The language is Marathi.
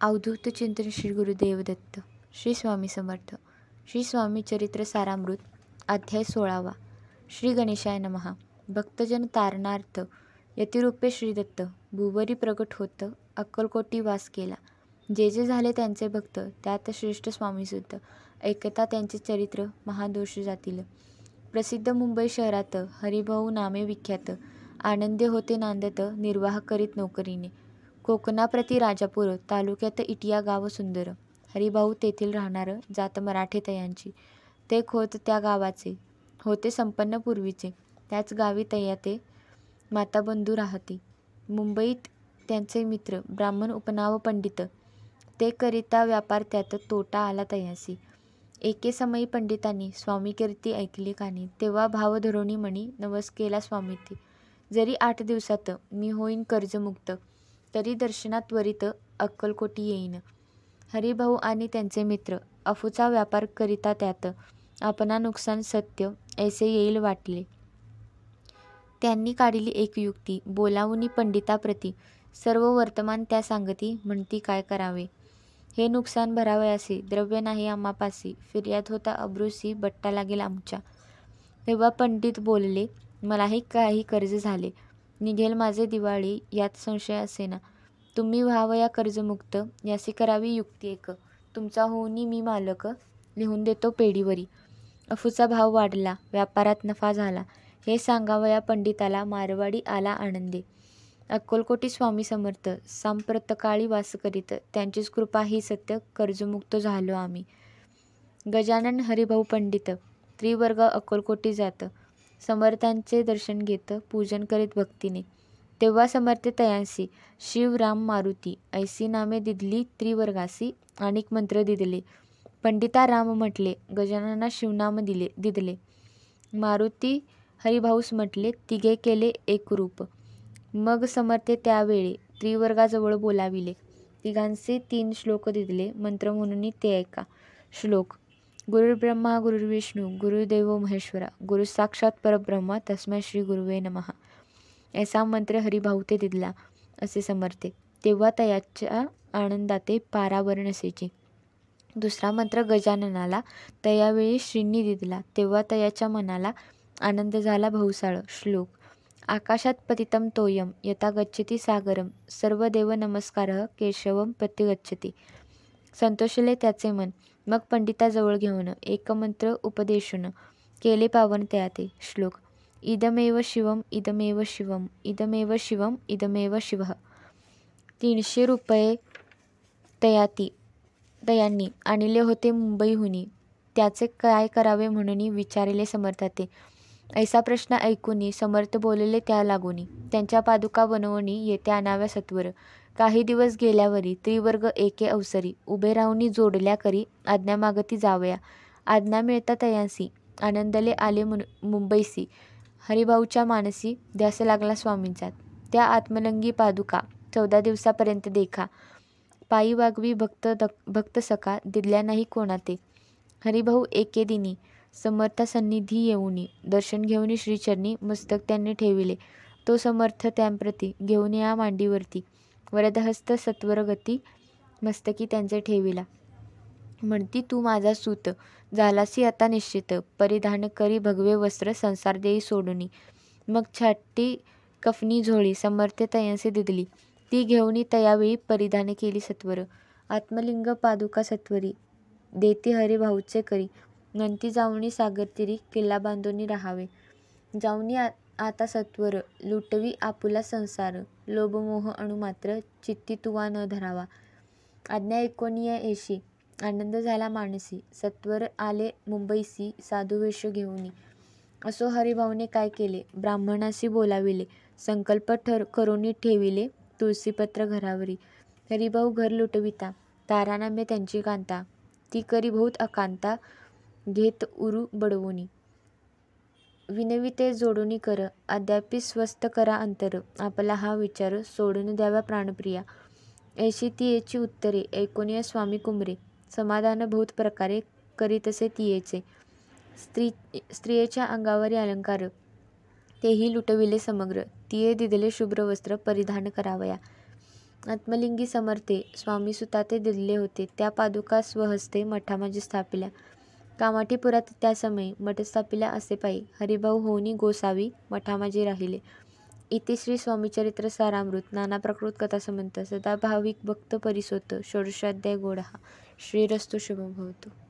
अवधूत चिंतन श्री गुरुदेव दत्त. श्री स्वामी समर्थ. श्री स्वामी चरित्र सारामृत. अध्याय 16वा. श्री गणेशाय नमः. भक्तजन तारणार्थ यतिरूपे श्री दत्त भुवरी प्रगट होत अक्कलकोटी वास केला. जे जे झाले त्यांचे भक्त त्यात श्रेष्ठ स्वामीसुद्धा. ऐकता त्यांचे चरित्र महादोष जातील. प्रसिद्ध मुंबई शहरात हरिभाऊ नामे विख्यात. आनंदे होते नांदत निर्वाह करीत नोकरीने. कोकणाप्रती राजापूर तालुक्यात इटिया गाव सुंदर. हरिभाऊ तेथील राहणार. जात मराठे तयांची. ते खोत त्या गावाचे होते संपन्न पूर्वीचे. त्याच गावी तयाते माताबंधू राहते. मुंबईत त्यांचे मित्र ब्राह्मण उपनाव पंडित. ते करिता व्यापार त्यात तोटा आला तयासी. एके समयी पंडितांनी स्वामीकीर्ती ऐकली कानी. तेव्हा भाव धरोणी म्हणी नवस केला स्वामीती. जरी 8 दिवसात मी होईन कर्जमुक्त, तरी दर्शनात त्वरित अक्कलकोटी येईन. हरिभाऊ आणि त्यांचे मित्र अफूचा व्यापार करिता त्यात आपणा नुकसान सत्य ऐसे येईल वाटले. त्यांनी काढली एक युक्ती. बोलावूनी पंडिताप्रती सर्व वर्तमान त्या सांगती. म्हणती काय करावे. हे नुकसान भरावयासे द्रव्य नाही आम्हापासी. फिर्याद होता अब्रूसी बट्टा लागेल आमच्या. तेव्हा पंडित बोलले मलाही काही कर्ज झाले. निघेल माझे दिवाळी यात संशय असेना. तुम्ही व्हावया कर्जमुक्त यासी करावी युक्ती एक. तुमचा होऊनी मी मालक लिहून देतो पेढीवरी. अफूचा भाव वाढला. व्यापारात नफा झाला. हे सांगावया पंडिताला. मारवाडी आला आनंदे. अक्कलकोटी स्वामी समर्थ सांप्रतकाळी वास करीत. त्यांचीच कृपा ही सत्य कर्जमुक्त झालो आम्ही. गजानन हरिभाऊ पंडित त्रिवर्ग अक्कलकोटी जात. समर्थांचे दर्शन घेत पूजन करीत भक्तीने. तेव्हा समर्थ तयांसी शिव राम मारुती ऐसी नामे दिदली त्रिवर्गासी. अनेक मंत्र दिदले. पंडिता राम म्हटले. गजानना शिवनाम दिदले. मारुती हरिभाऊस म्हटले. तिघे केले एकरूप. मग समर्थे त्यावेळी त्रिवर्गाजवळ बोलाविले. तिघांचे 3 श्लोक दिदले. मंत्र म्हणून ते ऐका. श्लोक. गुरुर्ब्रह्मा गुरुर्विष्णू गुरुदेवो महेश्वरा गुरु साक्षात परब्रह्म तस्मै श्री गुरुवे नमः. ऐसा मंत्र हरिभाऊ ते दिदला असे समर्थे. तेव्हा तयाच्या आनंदाते पारावर नसेची. दुसरा मंत्र गजाननाला तयावेळी श्रींनी दिदला. तेव्हा तयाच्या मनाला आनंद झाला बहुसाळ. श्लोक. आकाशात पतितं तोयम यथा गच्छति सागरम सर्व देव नमस्कारः केशवम प्रतिगच्छति. संतोषले त्याचे मन. मग पंडिताजवळ घेऊन एकमंत्र उपदेशून केले पावन त्याते. श्लोक. इदमेव शिवम इदमेव शिवम इदमेव शिवम इदमेव शिवः. 300 रुपये तयांनी आणले होते मुंबईहुनी. त्याचे काय करावे म्हणून विचारले समर्थाते. ऐसा प्रश्न ऐकूनी समर्थ बोलले त्या लागूनी. त्यांच्या पादुका बनवून येथे आणाव्या सत्वर. काही दिवस गेल्यावरी त्रिवर्ग एके अवसरी उभे राहून जोडल्या करी आज्ञा मागती जावया. आज्ञा मिळता तयांसी आनंदले आले मुंबईसी. हरिभाऊच्या मानसी ध्यास लागला स्वामींचा. त्या आत्मलिंगी पादुका 14 दिवसापर्यंत देखा. पायी वागवी भक्त सखा दिदल्या नाही कोणाते. हरिभाऊ एके दिनी समर्थासन्निधी येऊनी दर्शन घेऊन श्रीचरणी मस्तक त्यांनी ठेविले. तो समर्थ त्यांप्रती घेऊन या मांडीवरती वरदहस्त सत्वरगती मस्तकी त्यांचे ठेविला. म्हणती तू माझा सूत झालासी आता निश्चित. परिधान करी भगवे वस्त्र संसार देई सोडूनी. मग छाटी कफनी झोळी समर्थ तयांसे दिदली. ती घेऊन तयावेळी परिधान केली सत्वर. आत्मलिंग पादुका सत्वरी देती हरिभाऊचे करी. नंती जाऊनी सागरतीरी किल्ला बांधून राहावे. जाऊनी आता सत्वर लुटवी आपुला संसार. लोभमोह अणुमात्र चित्ती तुवा न धरावा. आज्ञा ऐकोनिया येशी आनंद झाला मानसी. सत्वर आले मुंबईसी साधुवेश घेऊनी. असो हरिभाऊने काय केले. ब्राह्मणासी बोलाविले. संकल्प करून ठेविले तुळशीपत्र घरावरी. हरिभाऊ घर लुटविता. तारानामे त्यांची कांता. ती करी बहुत अकांता घेत उरू बडवूनी. विनविते जोडूनी कर. अद्यापि स्वस्थ करा अंतर. आपला हा विचार सोडून द्यावा प्राणप्रिया. ऐशी ती येची उत्तरे ऐकोनिया स्वामी कुमरे. समाधान बहुत प्रकारे करीतसे तियेचे. स्त्रियेच्या अंगावरी अलंकार तेही लुटविले समग्र. तिये दिदले शुभ्र वस्त्र परिधान करावया. आत्मलिंगी समर्थे स्वामी सुताते दिले होते. त्या पादुका स्वहस्ते मठामाजी स्थापिल्या. कामाठीपुरात त्या समयी मठ स्थापिल्या असे पायी हरिभाऊ होनी गोसावी मठामाजी राहिले. इति श्री स्वामीचरित्र सारामृत नाना प्रकृत कथासमंत सदा भाविक भक्त परिसोत षोडशाध्याय गोडहा. श्रीरस्तु शुभम भवतु.